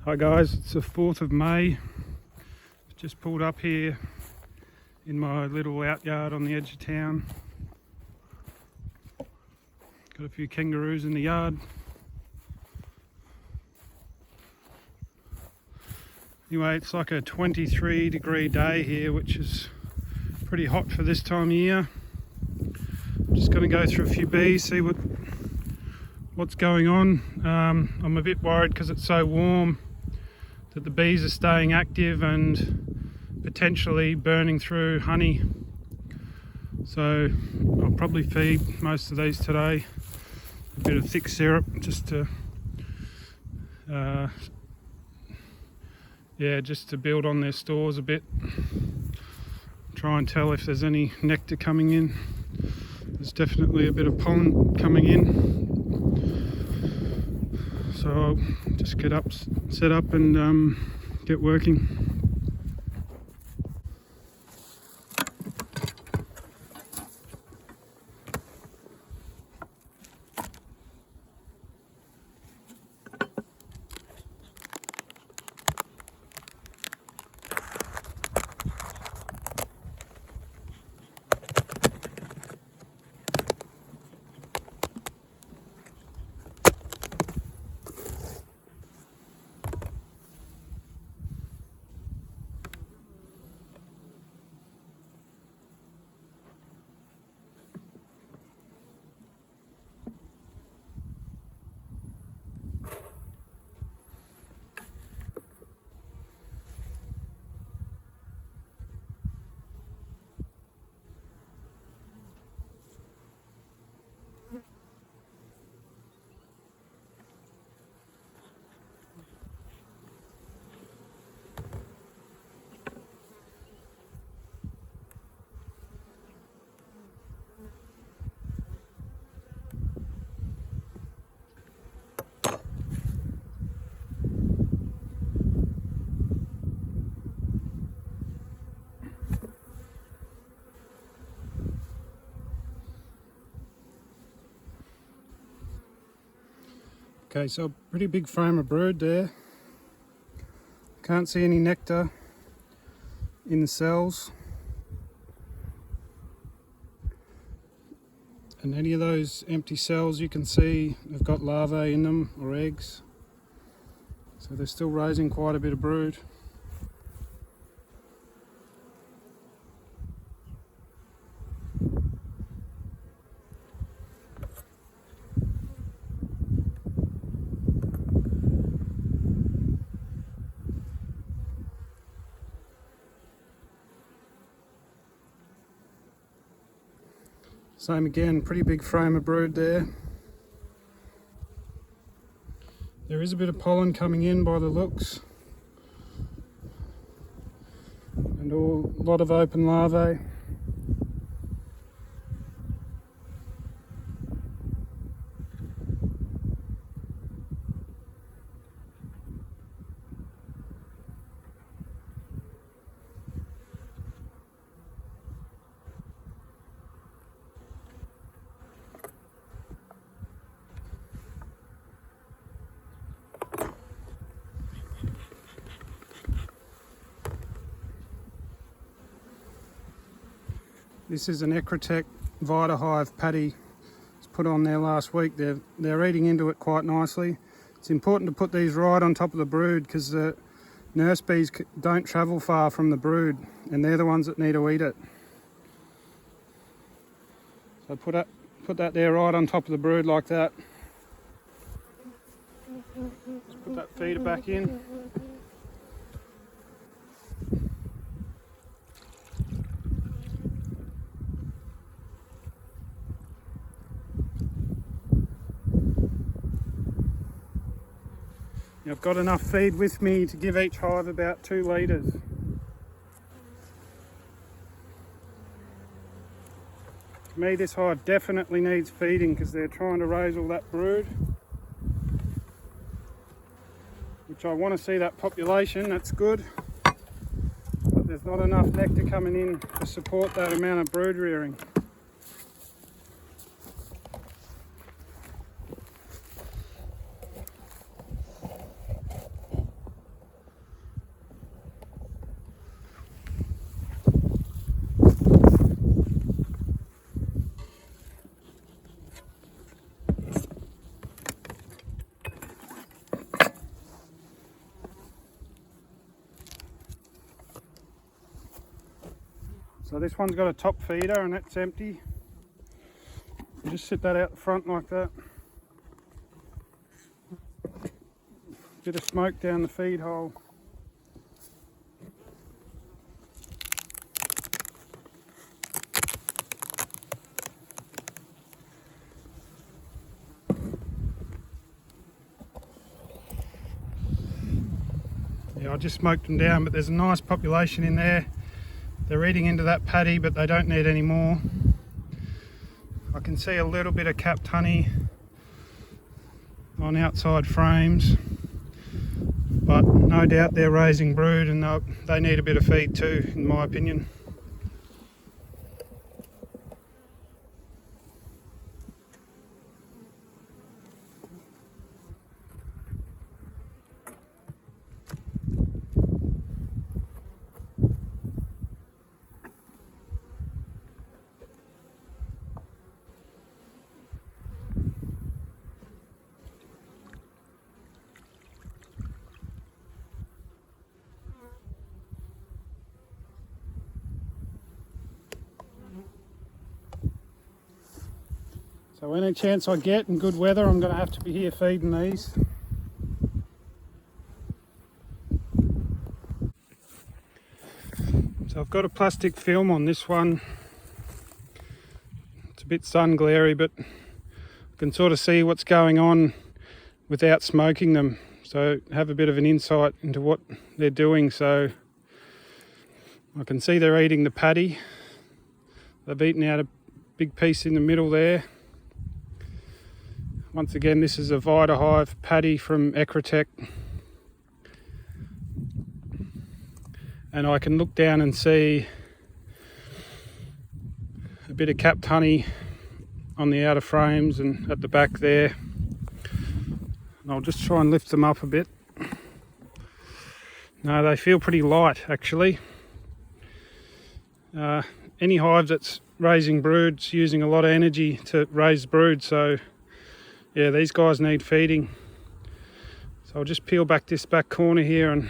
Hi guys, it's the 4th of May. Just pulled up here in my little out yard on the edge of town. Got a few kangaroos in the yard. Anyway, it's like a 23-degree day here, which is pretty hot for this time of year. I'm just going to go through a few bees, see what's going on. I'm a bit worried because it's so warm that the bees are staying active and potentially burning through honey. So I'll probably feed most of these today a bit of thick syrup just to build on their stores a bit. Try and tell if there's any nectar coming in. There's definitely a bit of pollen coming in. So I'll just set up and get working. Okay, so a pretty big frame of brood there. Can't see any nectar in the cells. And any of those empty cells you can see have got larvae in them or eggs. So they're still raising quite a bit of brood. Same again, pretty big frame of brood there. There is a bit of pollen coming in by the looks. And a lot of open larvae. This is an Ecrotec Vita Hive patty. It's put on there last week. They're eating into it quite nicely. It's important to put these right on top of the brood because the nurse bees don't travel far from the brood and they're the ones that need to eat it. So put that there right on top of the brood like that. Just put that feeder back in. I've got enough feed with me to give each hive about 2 litres. To me, this hive definitely needs feeding because they're trying to raise all that brood, which I want to see that population, that's good, but there's not enough nectar coming in to support that amount of brood rearing. So this one's got a top feeder and that's empty. You just sit that out the front like that. Bit of smoke down the feed hole. Yeah, I just smoked them down, but there's a nice population in there. They're eating into that paddy, but they don't need any more. I can see a little bit of capped honey on outside frames, but no doubt they're raising brood and they need a bit of feed too, in my opinion. So any chance I get in good weather, I'm going to have to be here feeding these. So I've got a plastic film on this one. It's a bit sun glary, but I can sort of see what's going on without smoking them. So have a bit of an insight into what they're doing. So I can see they're eating the paddy. They've eaten out a big piece in the middle there. Once again, this is a Vita Hive paddy from Ecrotech. And I can look down and see a bit of capped honey on the outer frames and at the back there. And I'll just try and lift them up a bit. No, they feel pretty light actually. Any hive that's raising brood's using a lot of energy to raise brood, so yeah, these guys need feeding. So I'll just peel back this back corner here, and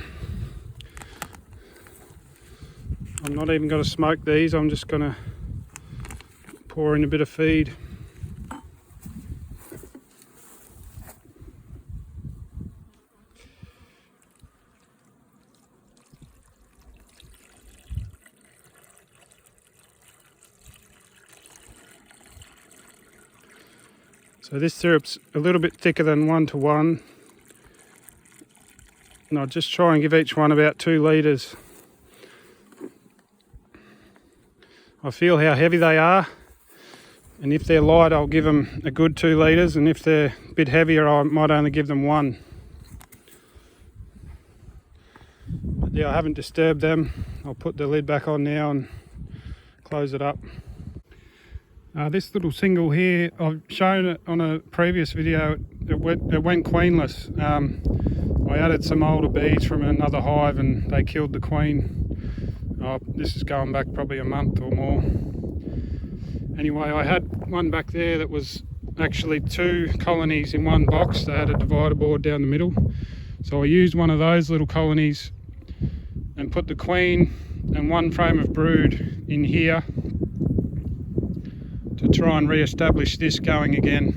I'm not even going to smoke these, I'm just going to pour in a bit of feed. So this syrup's a little bit thicker than 1:1, and I'll just try and give each one about 2 litres. I feel how heavy they are, and if they're light I'll give them a good 2 litres, and if they're a bit heavier I might only give them 1. But yeah, I haven't disturbed them. I'll put the lid back on now and close it up. This little single here, I've shown it on a previous video, it went queenless. I added some older bees from another hive and they killed the queen. This is going back probably a month or more. Anyway, I had one back there that was actually 2 colonies in one box. They had a divider board down the middle. So I used one of those little colonies and put the queen and 1 frame of brood in here to try and re-establish this going again.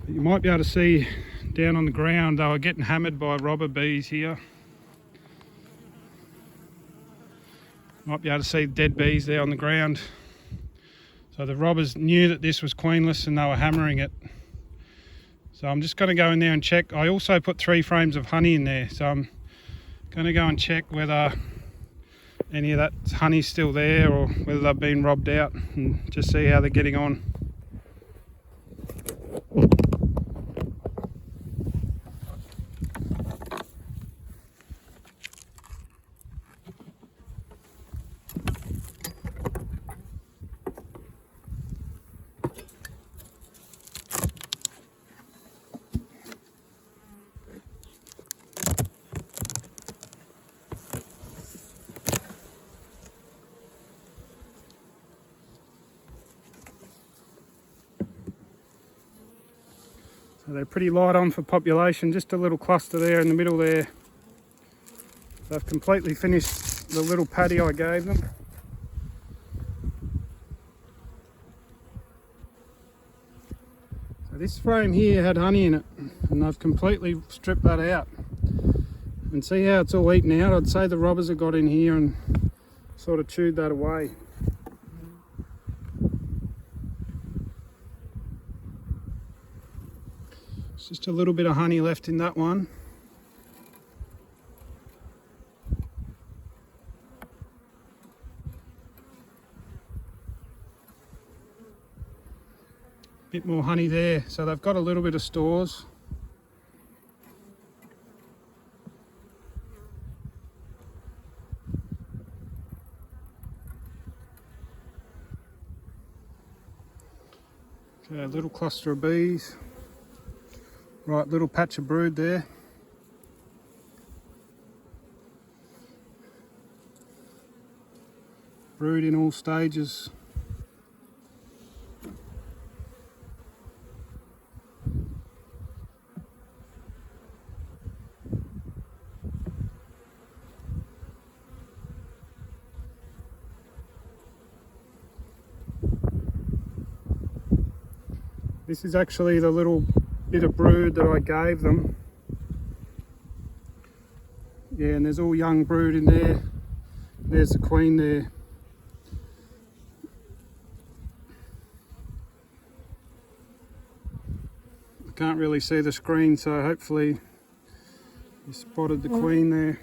You might be able to see down on the ground they were getting hammered by robber bees here. Might be able to see dead bees there on the ground. So the robbers knew that this was queenless and they were hammering it. So I'm just going to go in there and check. I also put 3 frames of honey in there, so I'm going to go and check whether any of that honey's still there or whether they've been robbed out, and just see how they're getting on. So they're pretty light on for population, just a little cluster there in the middle there. They've completely finished the little patty I gave them. So this frame here had honey in it, and I've completely stripped that out. And see how it's all eaten out? I'd say the robbers have got in here and sort of chewed that away. It's just a little bit of honey left in that one. Bit more honey there, so they've got a little bit of stores. Okay, a little cluster of bees. Right, little patch of brood there. Brood in all stages. This is actually the little bit of brood that I gave them. Yeah, and there's all young brood in there. There's the queen there. I can't really see the screen, so hopefully you spotted the queen there.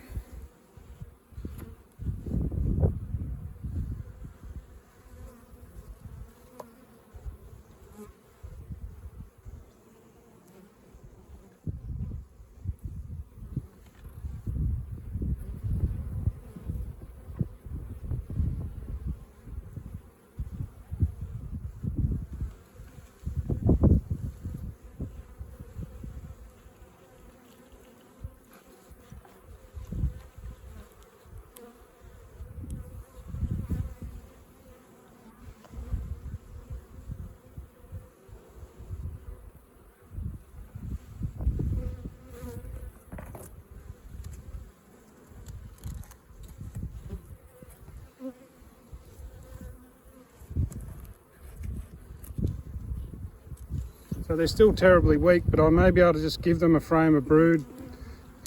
So they're still terribly weak, but I may be able to just give them a frame of brood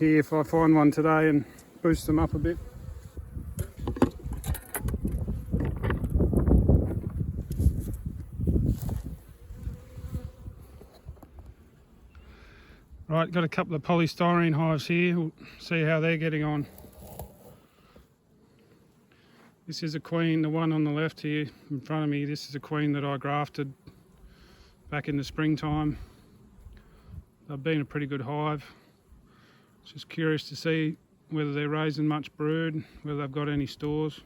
here if I find one today and boost them up a bit. Right, got a couple of polystyrene hives here. We'll see how they're getting on. This is a queen, the one on the left here in front of me. This is a queen that I grafted back in the springtime. They've been a pretty good hive. Just curious to see whether they're raising much brood, whether they've got any stores.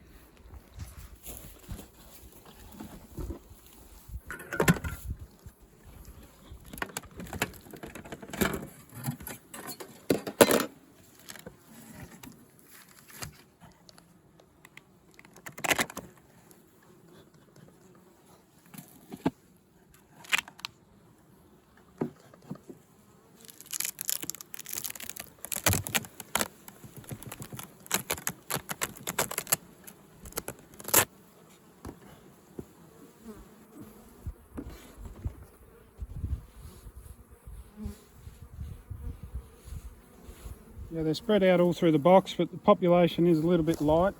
Yeah, they're spread out all through the box, but the population is a little bit light.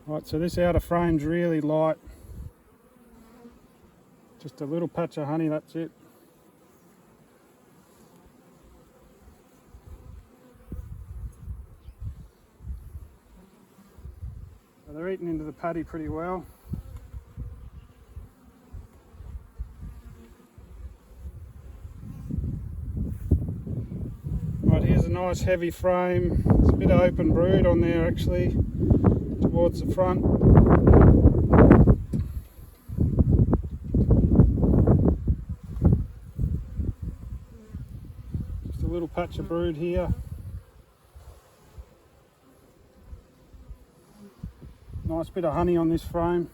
Right, so this outer frame's really light. Just a little patch of honey, that's it. So they're eating into the patty pretty well. Right, here's a nice heavy frame. There's a bit of open brood on there actually, towards the front. Just a little patch of brood here. Nice bit of honey on this frame.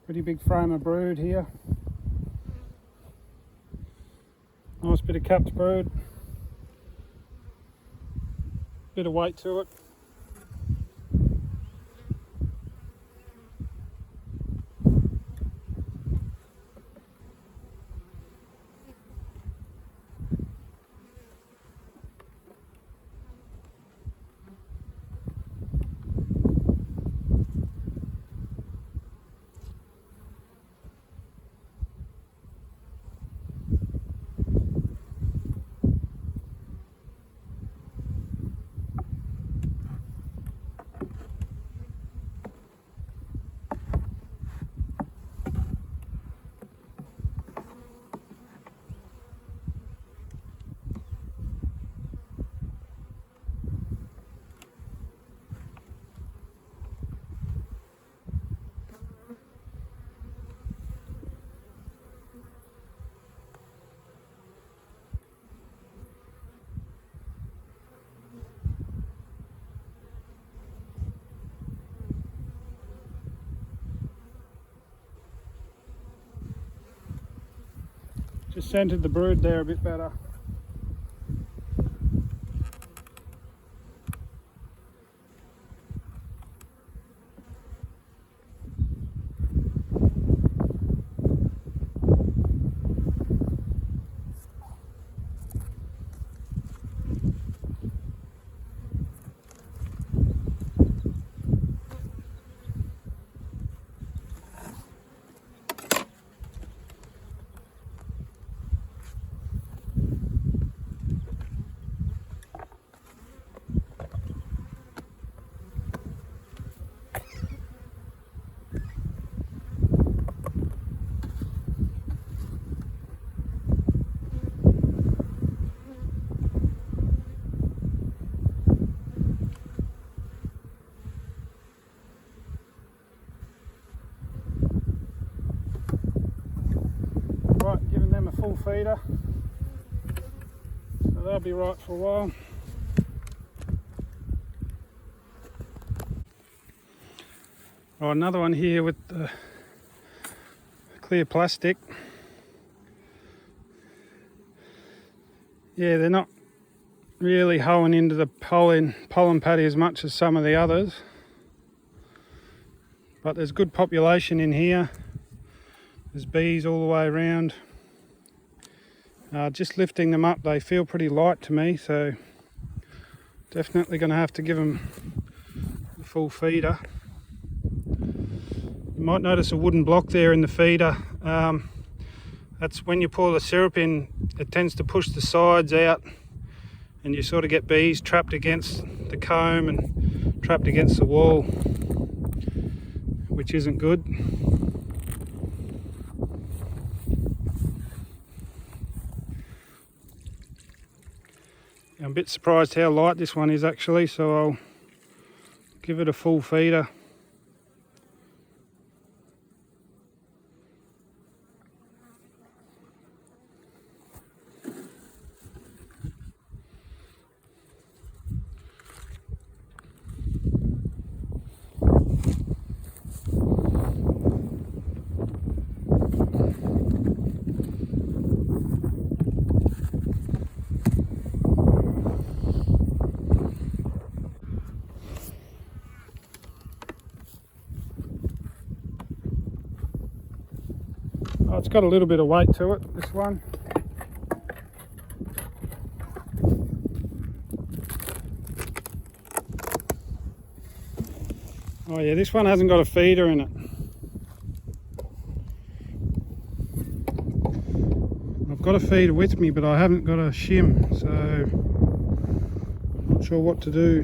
Pretty big frame of brood here. Nice bit of capped brood. Bit of weight to it. Just centered the brood there a bit better. Right, giving them a full feeder, so they'll be right for a while. Oh, another one here with the clear plastic. Yeah, they're not really hoeing into the pollen paddy as much as some of the others, but there's good population in here. There's bees all the way around. Just lifting them up, they feel pretty light to me, so definitely going to have to give them the full feeder. You might notice a wooden block there in the feeder. That's when you pour the syrup in, it tends to push the sides out and you sort of get bees trapped against the comb and trapped against the wall, which isn't good. I'm a bit surprised how light this one is actually, so I'll give it a full feeder. Oh, it's got a little bit of weight to it, this one. Oh yeah, this one hasn't got a feeder in it. I've got a feeder with me, but I haven't got a shim, so I'm not sure what to do.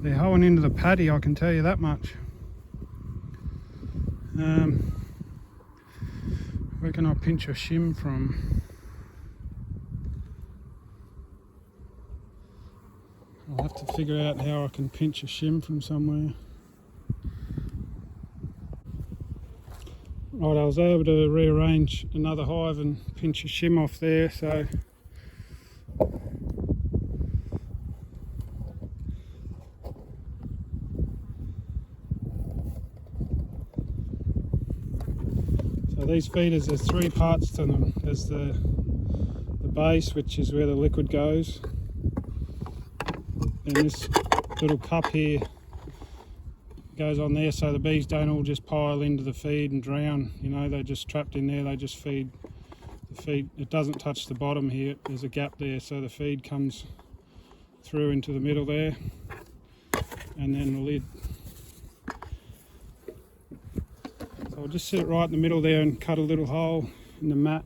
They're hoeing into the paddy, I can tell you that much. Where can I pinch a shim from? I'll have to figure out how I can pinch a shim from somewhere. Right, I was able to rearrange another hive and pinch a shim off there, so these feeders, there's three parts to them. There's the base, which is where the liquid goes, and this little cup here goes on there so the bees don't all just pile into the feed and drown. You know, they're just trapped in there. They just feed the feed. It doesn't touch the bottom here. There's a gap there, so the feed comes through into the middle there, and then the lid. So I'll just sit it right in the middle there and cut a little hole in the mat.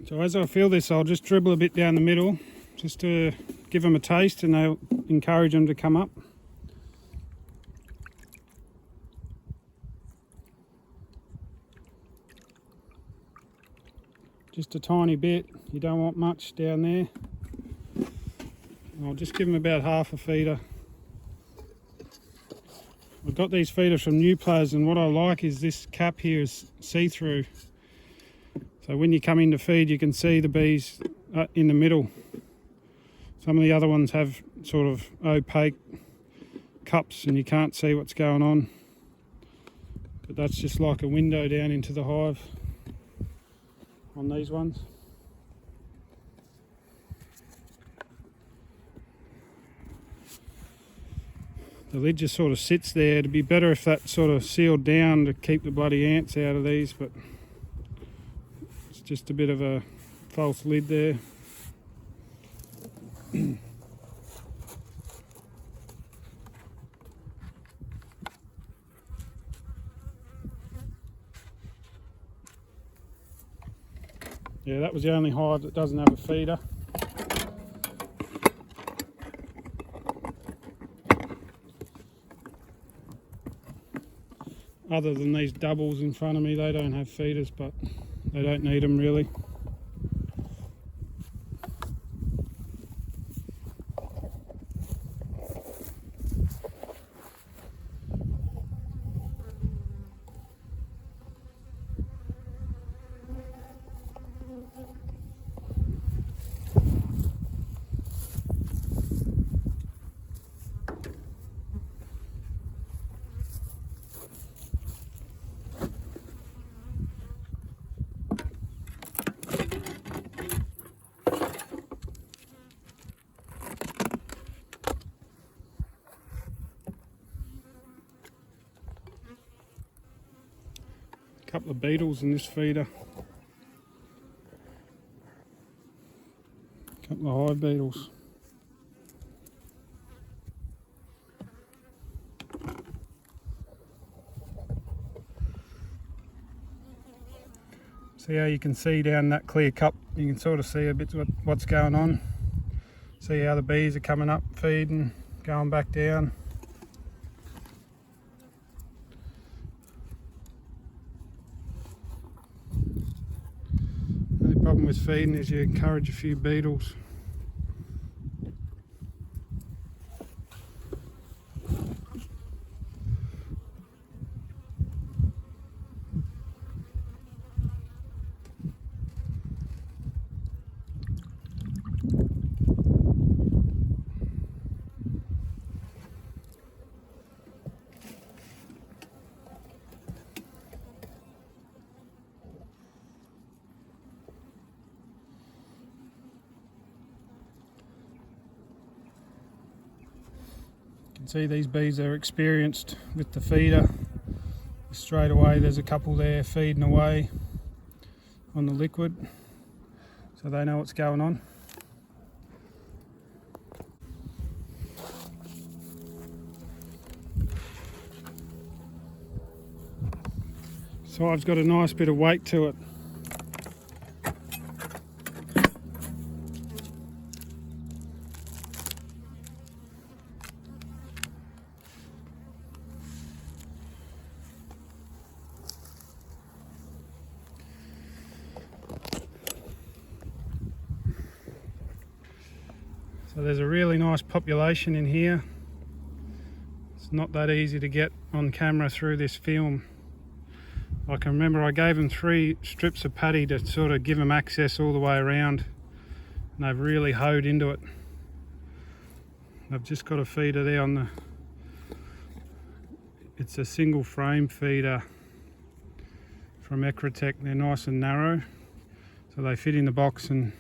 So as I feel this, I'll just dribble a bit down the middle, just to give them a taste, and they'll encourage them to come up. Just a tiny bit, you don't want much down there. And I'll just give them about half a feeder. I've got these feeders from Nuplas, and what I like is this cap here is see-through. So when you come in to feed, you can see the bees in the middle. Some of the other ones have sort of opaque cups and you can't see what's going on. But that's just like a window down into the hive on these ones. The lid just sort of sits there. It'd be better if that sort of sealed down to keep the bloody ants out of these, but just a bit of a false lid there. Yeah, that was the only hive that doesn't have a feeder. Other than these doubles in front of me, they don't have feeders, but they don't need them really. Couple of beetles in this feeder. Couple of hive beetles. See how you can see down that clear cup, you can sort of see a bit what's going on. See how the bees are coming up, feeding, going back down. The only problem with feeding is you encourage a few beetles. can see these bees are experienced with the feeder. Straight away there's a couple there feeding away on the liquid, so they know what's going on. So I've got a nice bit of weight to it. So there's a really nice population in here. It's not that easy to get on camera through this film. I can remember I gave them 3 strips of paddy to sort of give them access all the way around, and they've really hoed into it. I've just got a feeder there on the, it's a single frame feeder from Ecrotech. They're nice and narrow, so they fit in the box and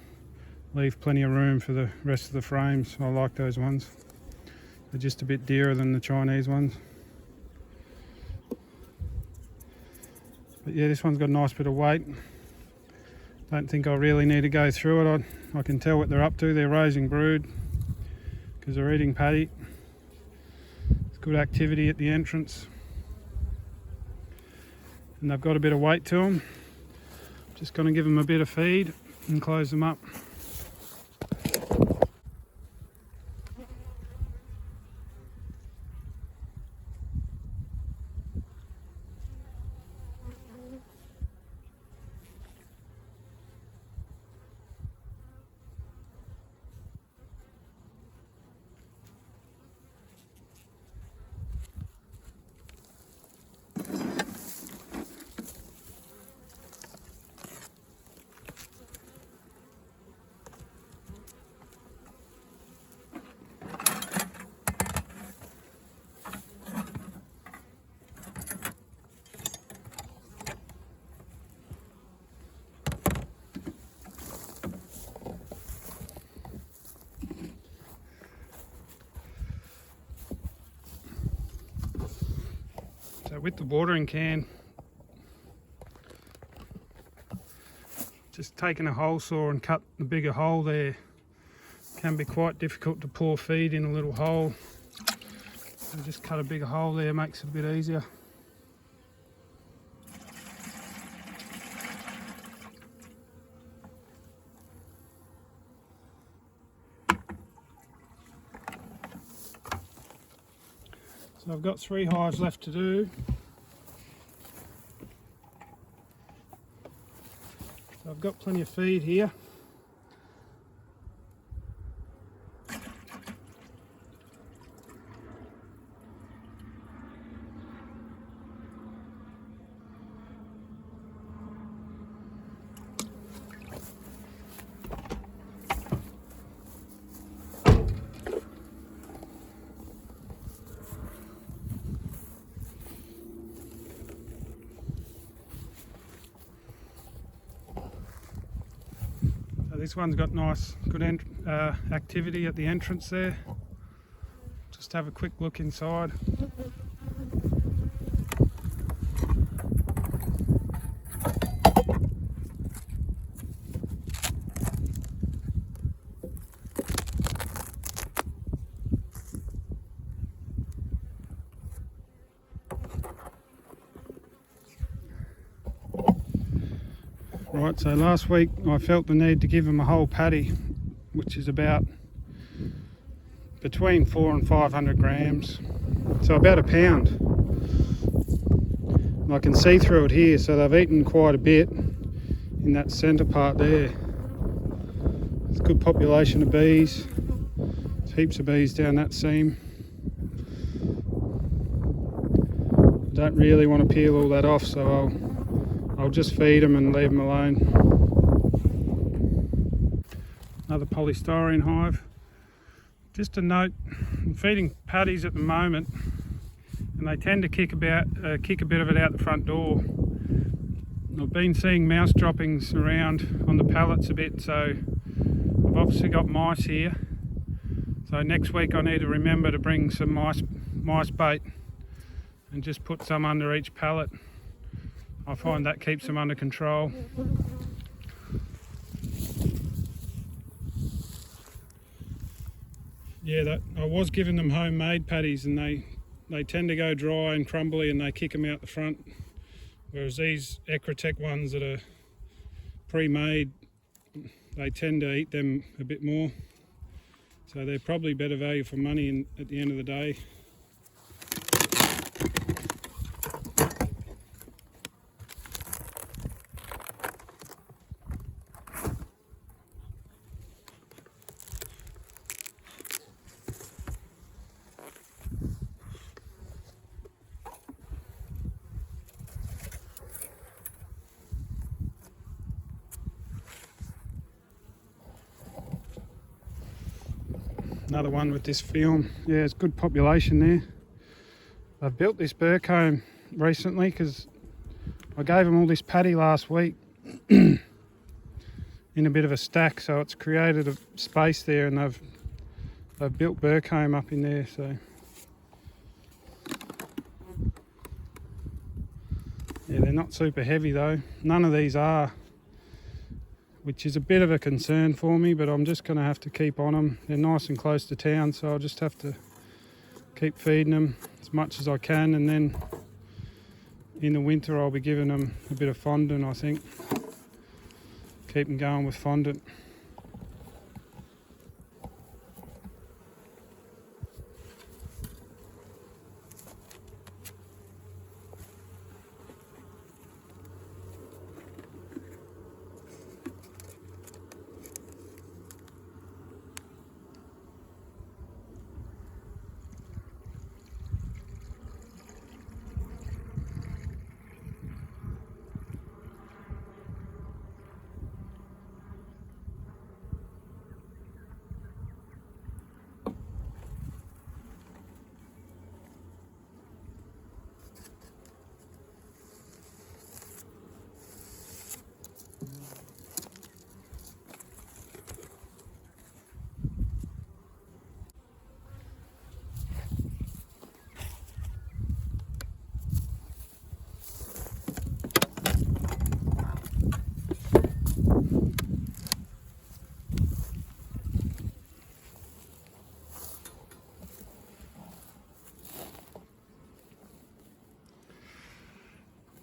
leave plenty of room for the rest of the frames. I like those ones. They're just a bit dearer than the Chinese ones. But yeah, this one's got a nice bit of weight. Don't think I really need to go through it. I can tell what they're up to. They're raising brood because they're eating paddy. It's good activity at the entrance. And they've got a bit of weight to them. Just going to give them a bit of feed and close them up. So with the watering can, just taking a hole saw and cut the bigger hole there. Can be quite difficult to pour feed in a little hole. So just cut a bigger hole there, makes it a bit easier. So I've got 3 hives left to do. So I've got plenty of feed here. This one's got nice, good activity at the entrance there. Just have a quick look inside. Right, so last week I felt the need to give them a whole paddy, which is about between 400 and 500 grams, so about a pound. And I can see through it here, so they've eaten quite a bit in that centre part there. It's a good population of bees. There's heaps of bees down that seam. I don't really want to peel all that off, so I'll just feed them and leave them alone. Another polystyrene hive. Just a note, I'm feeding paddies at the moment, and they tend to kick a bit of it out the front door. I've been seeing mouse droppings around on the pallets a bit, so I've obviously got mice here. So next week I need to remember to bring some mice bait and just put some under each pallet. I find that keeps them under control. Yeah, I was giving them homemade patties, and they tend to go dry and crumbly and they kick them out the front. Whereas these Ecrotec ones that are pre-made, they tend to eat them a bit more. So they're probably better value for money at the end of the day. Another one with this film. Yeah, it's good population there. I've built this burr comb recently because I gave them all this paddy last week in a bit of a stack, so it's created a space there, and they've built burr comb up in there. So yeah, they're not super heavy though. None of these are, which is a bit of a concern for me, but I'm just going to have to keep on them. They're nice and close to town, so I'll just have to keep feeding them as much as I can, and then in the winter I'll be giving them a bit of fondant, I think. Keep them going with fondant.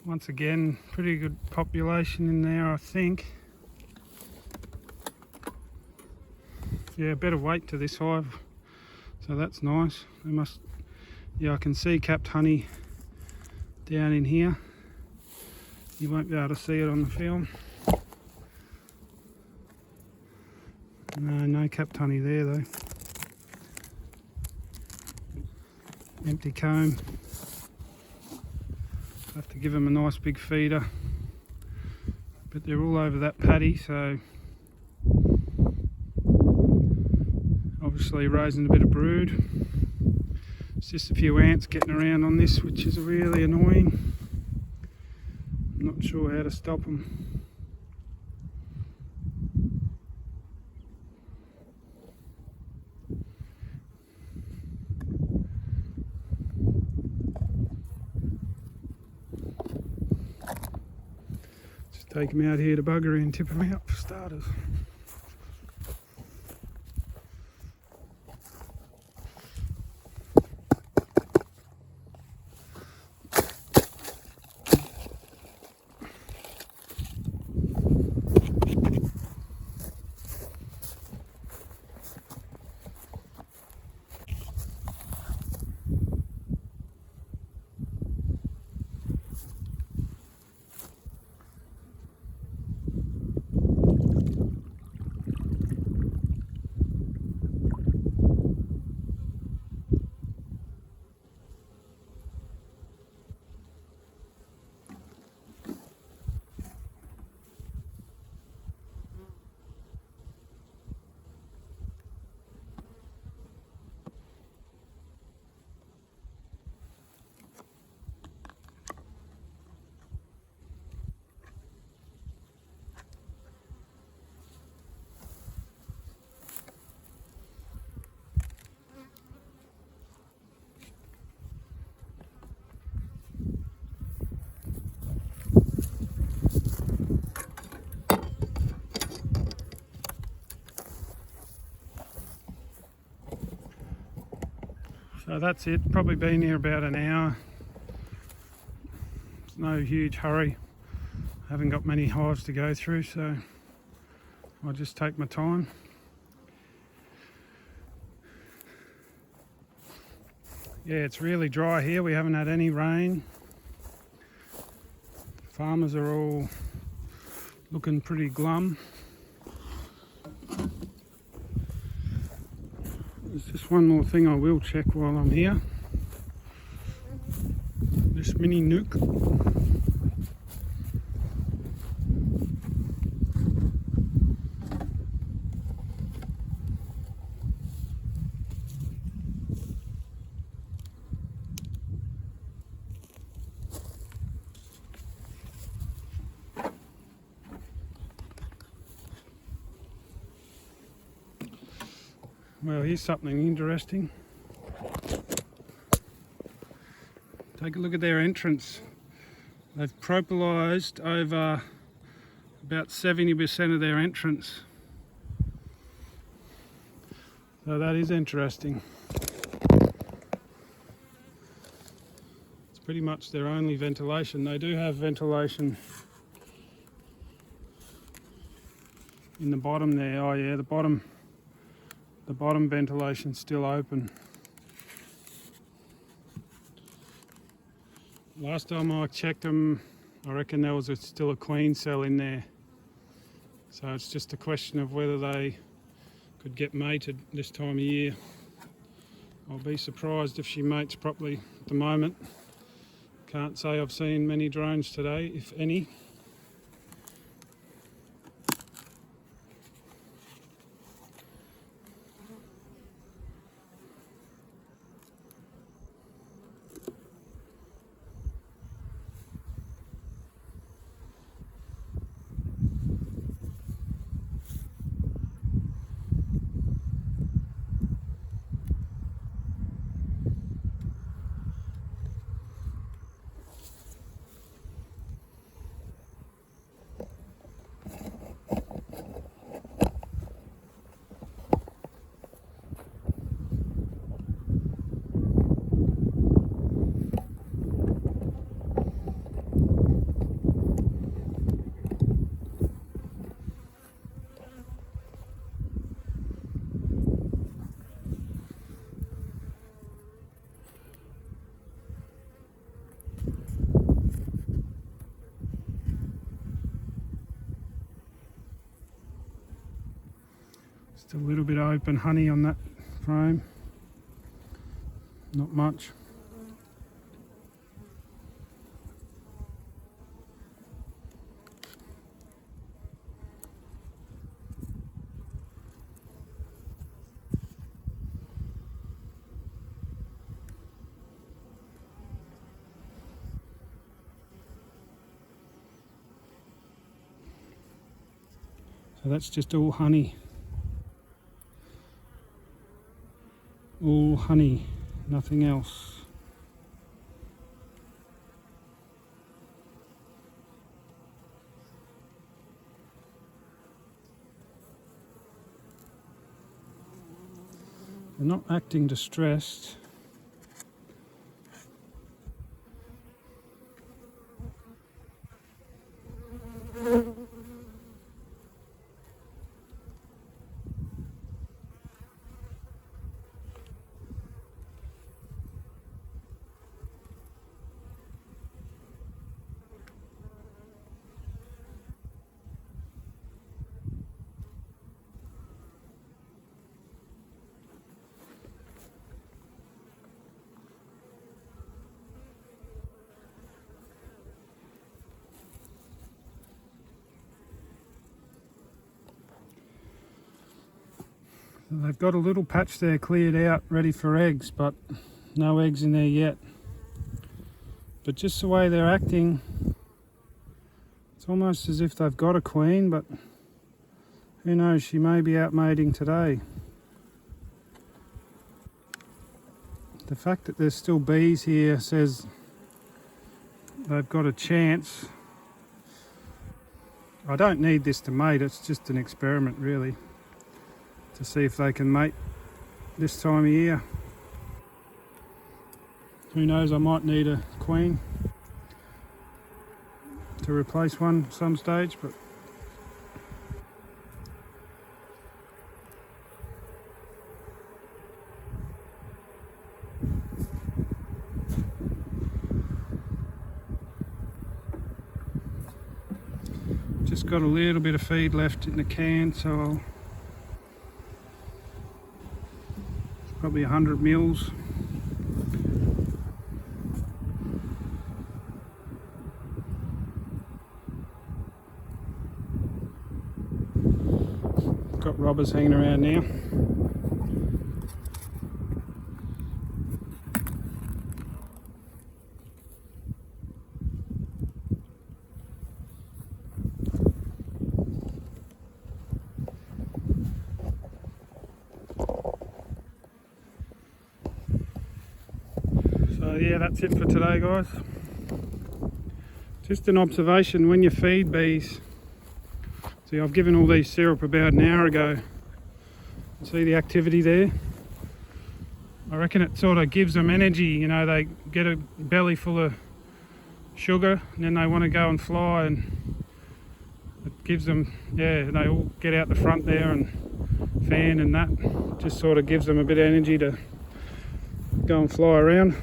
Once again, pretty good population in there, I think. Yeah, better weight to this hive, so that's nice. They must, yeah, I can see capped honey down in here. You won't be able to see it on the film. No capped honey there though. Empty comb. Have to give them a nice big feeder, but they're all over that paddy, so obviously raising a bit of brood. It's just a few ants getting around on this, which is really annoying. I'm not sure how to stop them. Take them out here to buggery and tip them out for starters. So that's it, probably been here about an hour. There's no huge hurry. I haven't got many hives to go through, so I'll just take my time. Yeah, it's really dry here. We haven't had any rain. Farmers are all looking pretty glum. There's just one more thing I will check while I'm here. This mini nuke. Well, here's something interesting. Take a look at their entrance. They've propylized over about 70% of their entrance. So that is interesting. It's pretty much their only ventilation. They do have ventilation in the bottom there. Oh yeah, the bottom ventilation's still open. Last time I checked them, I reckon there was still a queen cell in there. So it's just a question of whether they could get mated this time of year. I'll be surprised if she mates properly at the moment. Can't say I've seen many drones today, if any. Just a little bit of open honey on that frame. Not much. So that's just all honey. All honey, nothing else. They're not acting distressed. They've got a little patch there cleared out, ready for eggs, but no eggs in there yet. But just the way they're acting, it's almost as if they've got a queen, but who knows, she may be out mating today. The fact that there's still bees here says they've got a chance. I don't need this to mate, it's just an experiment really, to see if they can mate this time of year. Who knows, I might need a queen to replace one some stage, but just got a little bit of feed left in the can, so I'll probably 100 mils. Got robbers hanging around now. So yeah, that's it for today, guys. Just an observation, when you feed bees, see, I've given all these syrup about an hour ago. See the activity there? I reckon it sort of gives them energy, you know, they get a belly full of sugar and then they want to go and fly, and it gives them, yeah, they all get out the front there and fan, and that just sort of gives them a bit of energy to go and fly around.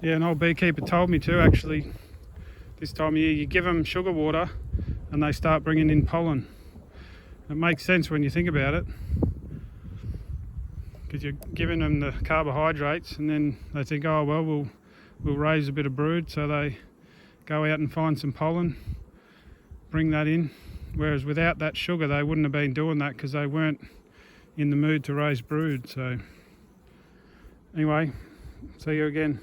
Yeah, an old beekeeper told me too, actually, this time of year you give them sugar water and they start bringing in pollen. It makes sense when you think about it, because you're giving them the carbohydrates and then they think, oh well, we'll raise a bit of brood, so they go out and find some pollen, bring that in, whereas without that sugar they wouldn't have been doing that because they weren't in the mood to raise brood. So anyway, see you again.